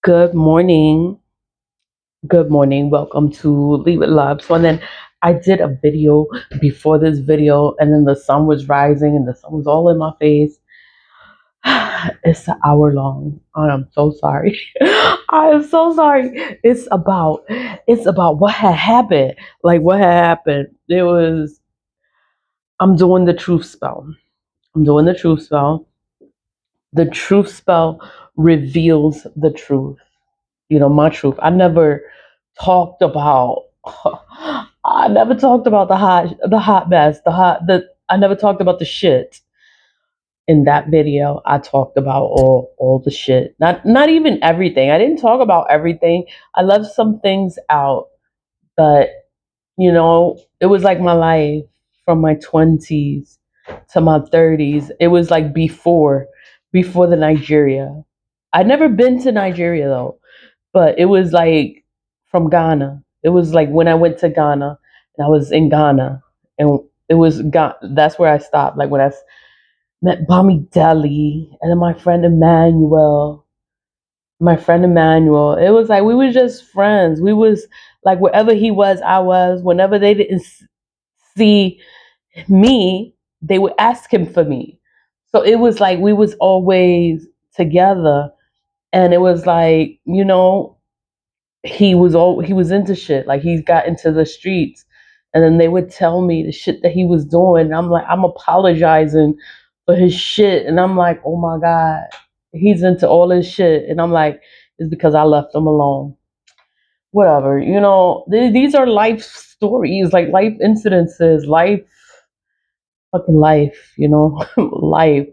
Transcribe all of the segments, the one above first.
Good morning. Good morning. Welcome to Leave It Love. So, and then I did a video before this video, and then the sun was rising and the sun was all in my face. It's an hour long. I'm so sorry. I am so sorry. It's about what had happened. Like what had happened. I'm doing the truth spell. I'm doing the truth spell. The truth spell reveals the truth. My truth. Talked about I never talked about the hot mess, the I never talked about the shit. In that video, I talked about all the shit. Not even everything. I didn't talk about everything. I left some things out, but it was like my life from my 20s to my 30s. It was like before the Nigeria. I'd never been to Nigeria though, but it was like from Ghana. It was like when I went to Ghana and I was in Ghana, and it was that's where I stopped. Like when met Bami Deli and then my friend Emmanuel. It was like we were just friends. We was like wherever he was, I was. Whenever they didn't see me, they would ask him for me. So it was like we was always together, and it was like he was into shit. Like he got into the streets, and then they would tell me the shit that he was doing. And I'm like, I'm apologizing for his shit, and I'm like, oh my god, he's into all this shit, and I'm like, it's because I left him alone. Whatever, these are life stories, like life incidences, life, fucking life, life.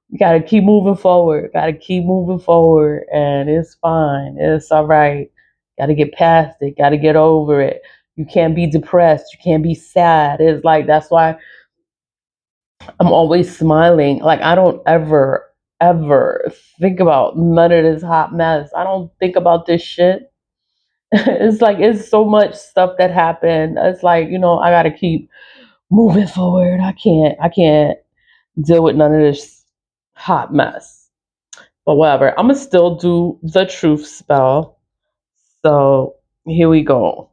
You gotta keep moving forward. Gotta keep moving forward, and it's fine. It's all right. Gotta get past it. Gotta get over it. You can't be depressed. You can't be sad. It's like that's why I'm always smiling. Like I don't ever think about none of this hot mess. I don't think about this shit. It's like it's so much stuff that happened. It's like I gotta keep moving forward. I can't deal with none of this hot mess. But whatever. I'm gonna still do the truth spell. So here we go.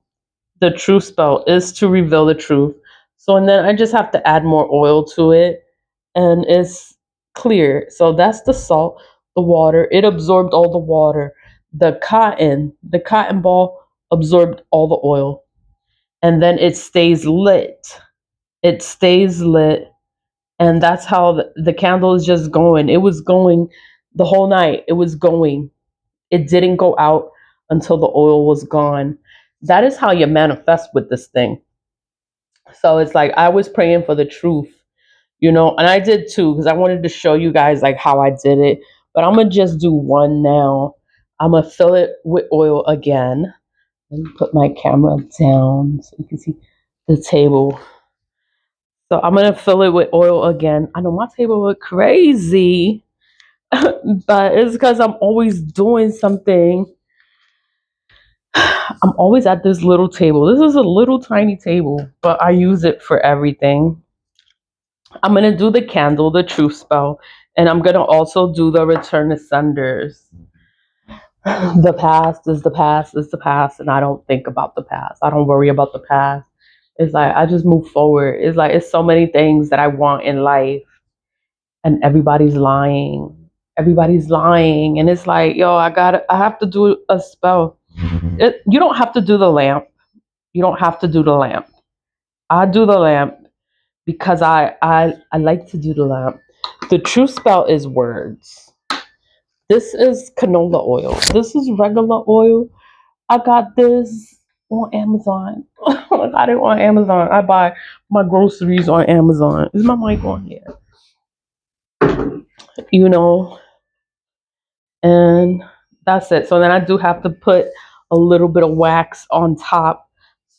The truth spell is to reveal the truth. So and then I just have to add more oil to it, and it's clear. So that's the salt, the water. It absorbed all the water. The cotton ball absorbed all the oil, and then it stays lit. It stays lit, and that's how the candle is just going. It was going the whole night. It was going. It didn't go out until the oil was gone. That is how you manifest with this thing. So it's like I was praying for the truth, and I did too because I wanted to show you guys like how I did it. But I'm gonna just do one now. I'm gonna fill it with oil again. Let me put my camera down so you can see the table. So I'm gonna fill it with oil again. I know my table look crazy, but it's because I'm always doing something. I'm always at this little table. This is a little tiny table, but I use it for everything. I'm gonna do the candle, the truth spell, and I'm gonna also do the return ascenders. The past is the past is the past, and I don't think about the past. I don't worry about the past. It's like I just move forward. It's like it's so many things that I want in life, and everybody's lying. Everybody's lying, and it's like, yo, I have to do a spell. You don't have to do the lamp. You don't have to do the lamp. I do the lamp because I like to do the lamp. The true spell is words. This is canola oil. This is regular oil. I got this on Amazon. I got it on Amazon. I buy my groceries on Amazon. Is my mic on here? You know, and that's it. So then I do have to put a little bit of wax on top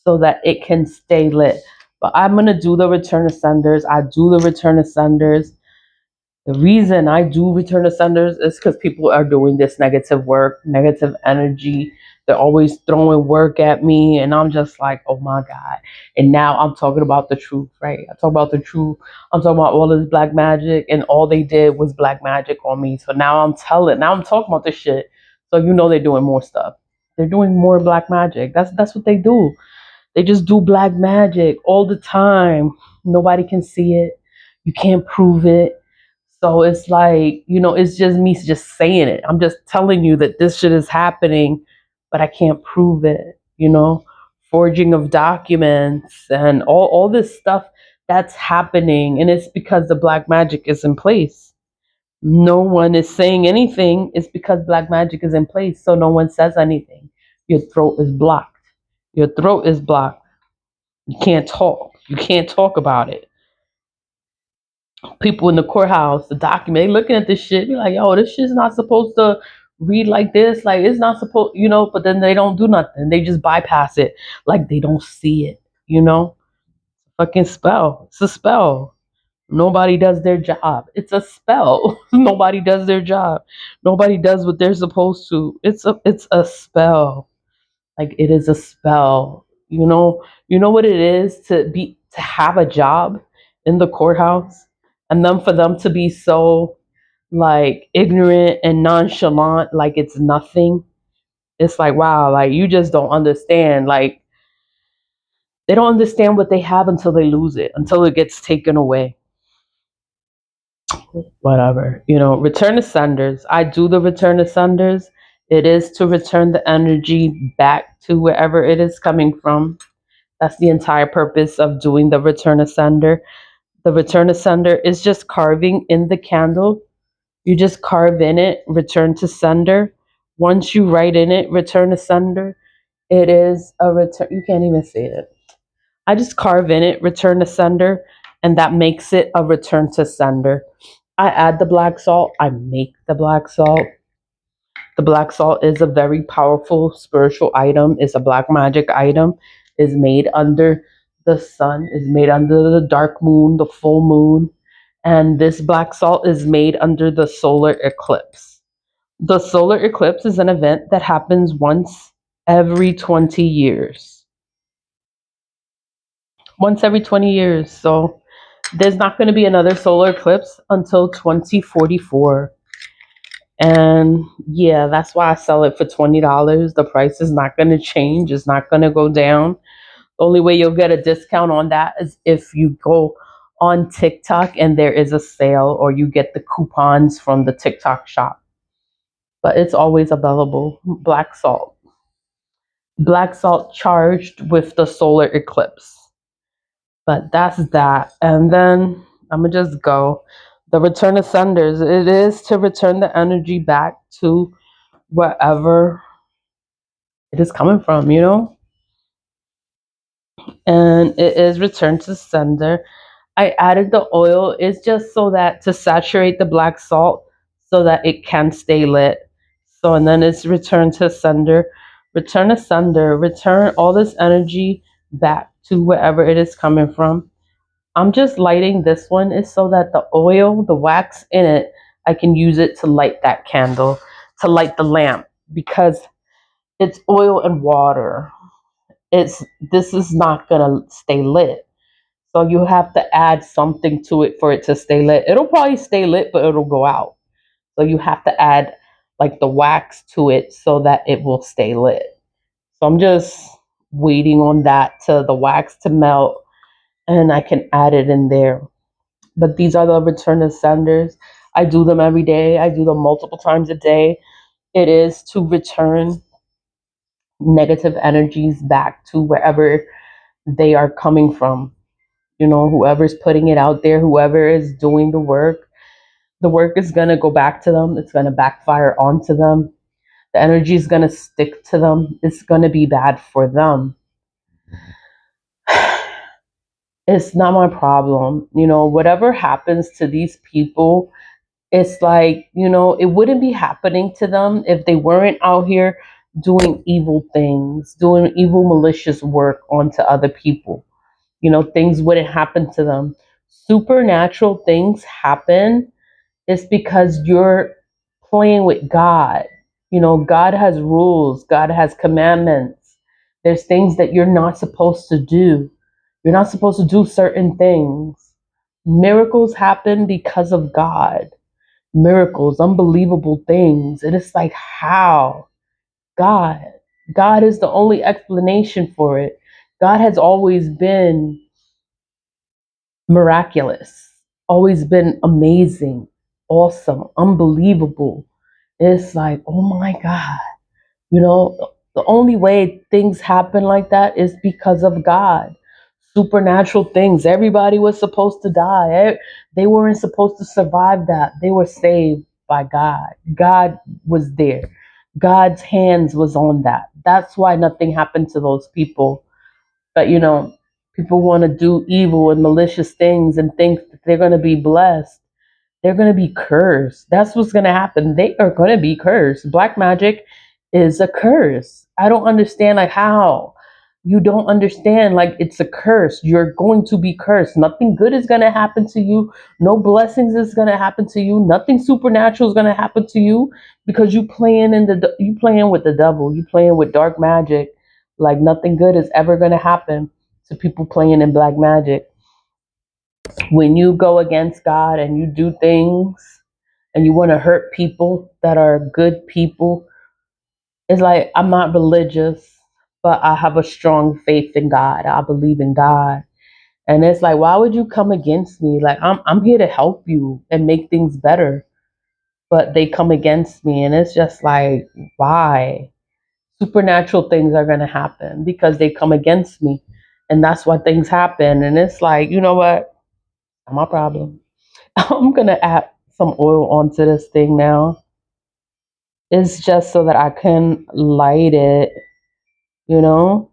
so that it can stay lit. But I'm gonna do the return ascenders. I do the return ascenders. The reason I do return ascenders is because people are doing this negative work, negative energy. They're always throwing work at me, and I'm just like, oh my God. And now I'm talking about the truth, right? I talk about the truth. I'm talking about all this black magic, and all they did was black magic on me. So now I'm talking about this shit. So you know they're doing more stuff. They're doing more black magic. That's what they do. They just do black magic all the time. Nobody can see it. You can't prove it. So it's like, it's just me just saying it. I'm just telling you that this shit is happening, but I can't prove it. Forging of documents and all this stuff that's happening. And it's because the black magic is in place. No one is saying anything. It's because black magic is in place. So no one says anything. Your throat is blocked. Your throat is blocked. You can't talk. You can't talk about it. People in the courthouse, the document, they looking at this shit, be like, yo, this shit's not supposed to read like this. Like, it's not supposed, but then they don't do nothing. They just bypass it. Like, they don't see it. Fucking spell. It's a spell. Nobody does their job. It's a spell. Nobody does their job. Nobody does what they're supposed to. It's a spell. Like, it is a spell. You know what it is to have a job in the courthouse, and then for them to be so like ignorant and nonchalant, like it's nothing. It's like, wow, like you just don't understand. Like, they don't understand what they have until they lose it, until it gets taken away. Whatever. Return to senders. I do the return to senders. It is to return the energy back to wherever it is coming from. That's the entire purpose of doing the return to sender. The return to sender is just carving in the candle. You just carve in it, return to sender. Once you write in it, return to sender, it is a return. You can't even see it. I just carve in it, return to sender, and that makes it a return to sender. I add the black salt. I make the black salt. The black salt is a very powerful spiritual item. It's a black magic item. Is made under the sun. Is made under the dark moon, the full moon, and this black salt is made under the solar eclipse. The solar eclipse is an event that happens once every 20 years. Once every 20 years. So there's not going to be another solar eclipse until 2044. And yeah, that's why I sell it for $20. The price is not going to change. It's not going to go down. The only way you'll get a discount on that is if you go on TikTok and there is a sale, or you get the coupons from the TikTok shop. But it's always available. Black salt. Black salt charged with the solar eclipse. But that's that. And then I'm going to just go. The return of senders. It is to return the energy back to wherever it is coming from. And it is return to sender. I added the oil. It's just so that to saturate the black salt so that it can stay lit. So, and then it's return to sender. Return to sender. Return all this energy back to wherever it is coming from. I'm just lighting this one is so that the oil, the wax in it, I can use it to light that candle, to light the lamp, because it's oil and water. This is not gonna stay lit. So you have to add something to it for it to stay lit. It'll probably stay lit, but it'll go out. So you have to add like the wax to it so that it will stay lit. So I'm just waiting on that to the wax to melt, and I can add it in there. But these are the return of senders. I do them every day. I do them multiple times a day. It is to return negative energies back to wherever they are coming from. Whoever's putting it out there, whoever is doing the work is going to go back to them. It's going to backfire onto them. The energy is going to stick to them. It's going to be bad for them. It's not my problem. Whatever happens to these people, it's like, it wouldn't be happening to them if they weren't out here doing evil things, doing evil, malicious work onto other people. Things wouldn't happen to them. Supernatural things happen. It's because you're playing with God. God has rules, God has commandments. There's things that you're not supposed to do. You're not supposed to do certain things. Miracles happen because of God. miracles, unbelievable things. And it's like, how? God. God is the only explanation for it. God has always been miraculous, always been amazing, awesome, unbelievable. It's like, oh my God. You know, the only way things happen like that is because of God. Supernatural things. Everybody was supposed to die. They weren't supposed to survive that. They were saved by God. God was there. God's hands was on that. That's why nothing happened to those people. But people want to do evil and malicious things and think that they're going to be blessed. They're going to be cursed. That's what's going to happen. They are going to be cursed. Black magic is a curse. I don't understand, like, how you don't understand, like, it's a curse. You're going to be cursed. Nothing good is going to happen to you. No blessings is going to happen to you. Nothing supernatural is going to happen to you because you playing with the devil. You playing with dark magic. Like, nothing good is ever going to happen to people playing in black magic. When you go against God and you do things and you want to hurt people that are good people, it's like, I'm not religious, but I have a strong faith in God. I believe in God. And it's like, why would you come against me? Like, I'm here to help you and make things better. But they come against me, and it's just like, why? Supernatural things are going to happen because they come against me. And that's why things happen. And it's like, you know what? Not my problem. I'm going to add some oil onto this thing now. It's just so that I can light it, you know?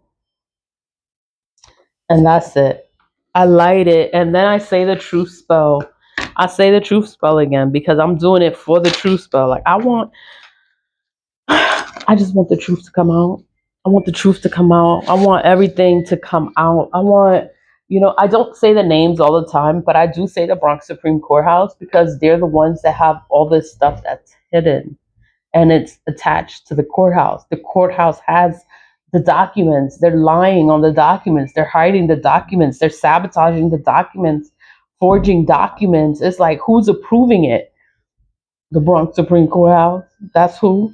And that's it. I light it and then I say the truth spell. I say the truth spell again because I'm doing it for the truth spell. Like, I just want the truth to come out. I want the truth to come out. I want everything to come out. I don't say the names all the time, but I do say the Bronx Supreme Courthouse because they're the ones that have all this stuff that's hidden and it's attached to the courthouse. The courthouse has the documents. They're lying on the documents. They're hiding the documents. They're sabotaging the documents, forging documents. It's like, who's approving it? The Bronx Supreme Courthouse. That's who.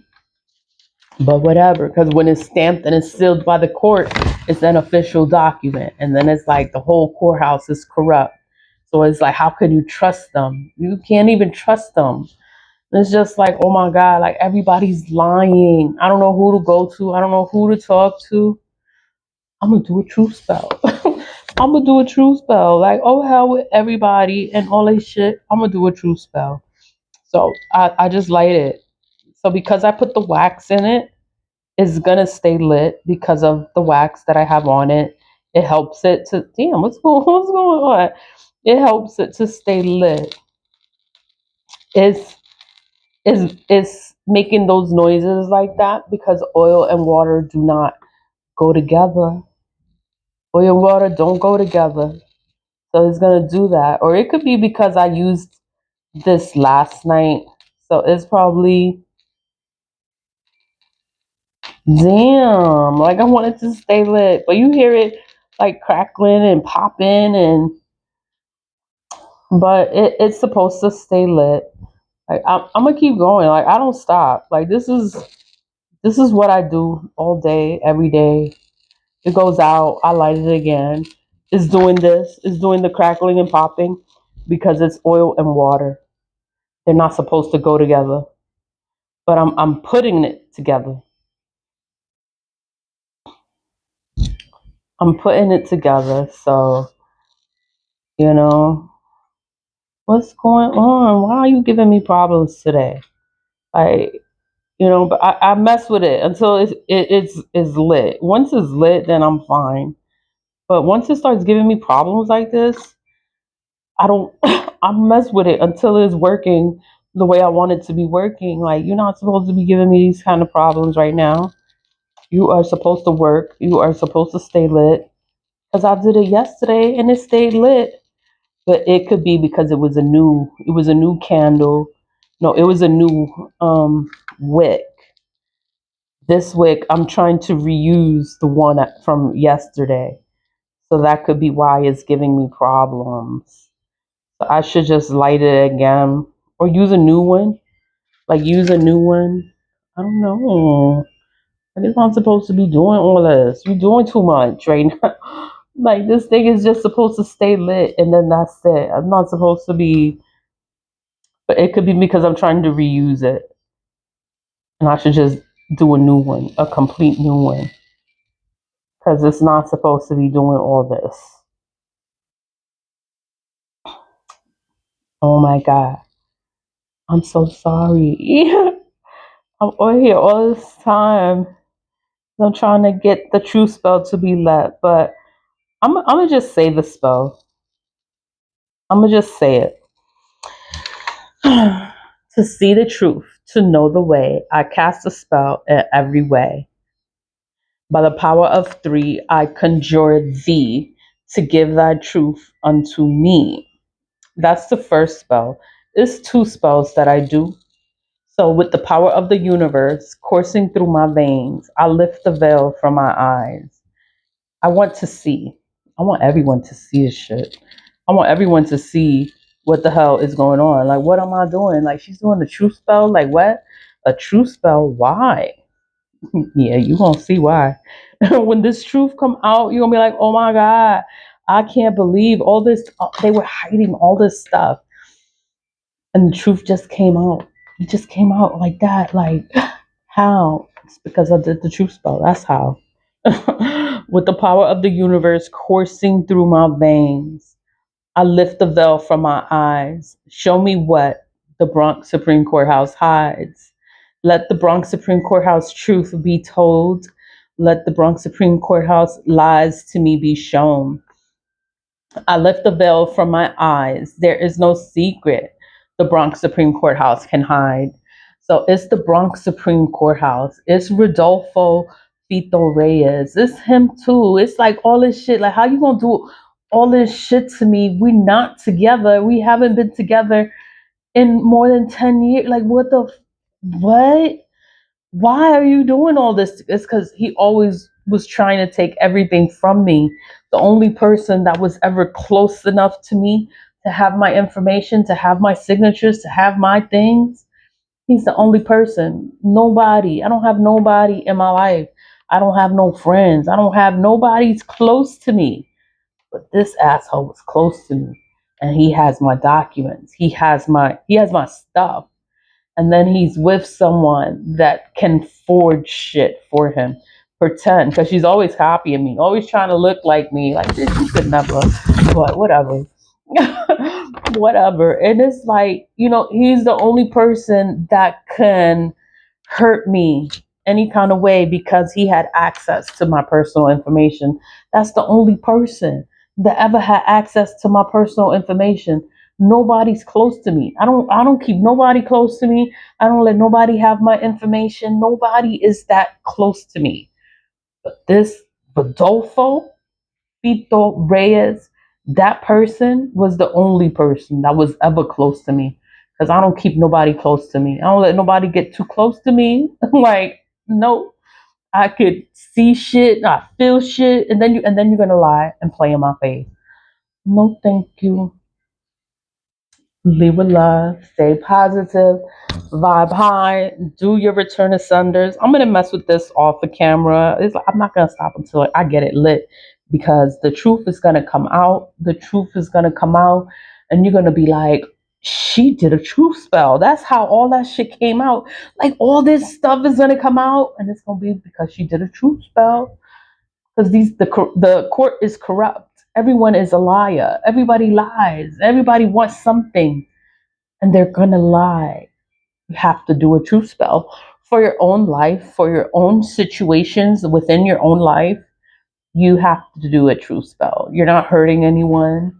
But whatever, because when it's stamped and it's sealed by the court, it's an official document. And then it's like the whole courthouse is corrupt. So it's like, how can you trust them? You can't even trust them. It's just like, oh my God, like, everybody's lying. I don't know who to go to. I don't know who to talk to. I'm going to do a truth spell. I'm going to do a truth spell. Like, oh, hell with everybody and all that shit. I'm going to do a truth spell. So I just light it. So because I put the wax in it, it's going to stay lit because of the wax that I have on it. It helps it to, damn, what's going on? It helps it to stay lit. It's is making those noises like that because oil and water do not go together. Oil and water don't go together. So it's gonna do that. Or it could be because I used this last night. So it's probably, damn, like, I want it to stay lit. But you hear it like crackling and popping but it's supposed to stay lit. Like, I'm gonna keep going. Like, I don't stop. Like, this is what I do all day, every day. It goes out. I light it again. It's doing this. It's doing the crackling and popping because it's oil and water. They're not supposed to go together. But I'm putting it together. I'm putting it together. So, you know, what's going on? Why are you giving me problems today? Like, but I mess with it until it's lit. Once it's lit, then I'm fine. But once it starts giving me problems like this, I don't I mess with it until it's working the way I want it to be working. Like, you're not supposed to be giving me these kind of problems right now. You are supposed to work. You are supposed to stay lit. Because I did it yesterday and it stayed lit. But it could be because it was a new candle. No, it was a new wick. This wick, I'm trying to reuse the one from yesterday. So that could be why it's giving me problems. So I should just light it again. or use a new one. Like use a new one. I don't know. I guess I'm supposed to be doing all this. You're doing too much right now. Like this thing is just supposed to stay lit and then that's it. I'm not supposed to be, but it could be because I'm trying to reuse it. And I should just do a new one, a complete new one. Because it's not supposed to be doing all this. Oh my God. I'm so sorry. I'm on here all this time. I'm trying to get the true spell to be let, but I'm gonna just say the spell. I'm gonna just say it. To see the truth, to know the way, I cast a spell in every way. By the power of three, I conjure thee to give thy truth unto me. That's the first spell. There's two spells that I do. So, with the power of the universe coursing through my veins, I lift the veil from my eyes. I want to see. I want everyone to see this shit. I want everyone to see what the hell is going on. Like, what am I doing? Like, she's doing the truth spell. Like, what? A truth spell? Why? Yeah, you gonna see why. When this truth come out, you're gonna be like, oh my God, I can't believe all this. They were hiding all this stuff. And the truth just came out. It just came out like that. Like, how? It's because I did the truth spell. That's how. With the power of the universe coursing through my veins, I lift the veil from my eyes. Show me what the Bronx Supreme Courthouse hides. Let the Bronx Supreme Courthouse truth be told. Let the Bronx Supreme Courthouse lies to me be shown. I lift the veil from my eyes. There is no secret the Bronx Supreme Courthouse can hide. So it's the Bronx Supreme Courthouse. It's Rodolfo Fito Reyes. It's him too. It's like all this shit. Like, how you gonna do all this shit to me? We not together. We haven't been together in more than 10 years. Like, what? Why are you doing all this? It's because he always was trying to take everything from me. The only person that was ever close enough to me to have my information, to have my signatures, to have my things, he's the only person. Nobody. I don't have nobody in my life. I don't have no friends. I don't have nobody's close to me. But this asshole was close to me. And he has my documents. He has my stuff, and then he's with someone that can forge shit for him, pretend, because she's always copying me, always trying to look like me. Like, this you could never, but whatever. Whatever. And it's like, he's the only person that can hurt me any kind of way because he had access to my personal information. That's the only person that ever had access to my personal information. Nobody's close to me. I don't keep nobody close to me. I don't let nobody have my information. Nobody is that close to me. But this Rodolfo Fito Reyes, that person was the only person that was ever close to me. Because I don't keep nobody close to me. I don't let nobody get too close to me. Like, no. I could see shit, I feel shit, and then you're gonna lie and play in my face. No, thank you. Live with love, stay positive, vibe high, do your return to senders. I'm gonna mess with this off the camera. I'm not gonna stop until I get it lit because the truth is gonna come out. The truth is gonna come out, and you're gonna be like, she did a truth spell. That's how all that shit came out. Like, all this stuff is gonna come out, and it's gonna be because she did a truth spell. Because the court is corrupt. Everyone is a liar. Everybody lies. Everybody wants something, and they're gonna lie. You have to do a truth spell for your own life, for your own situations within your own life. You have to do a truth spell. You're not hurting anyone.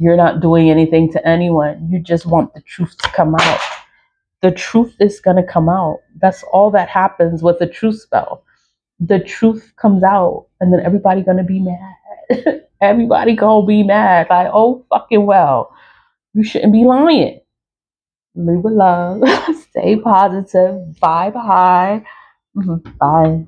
You're not doing anything to anyone. You just want the truth to come out. The truth is gonna come out. That's all that happens with a truth spell. The truth comes out, and then everybody gonna be mad. Everybody gonna be mad. Like, oh fucking well, you shouldn't be lying. Live with love. Stay positive. Vibe high. Bye.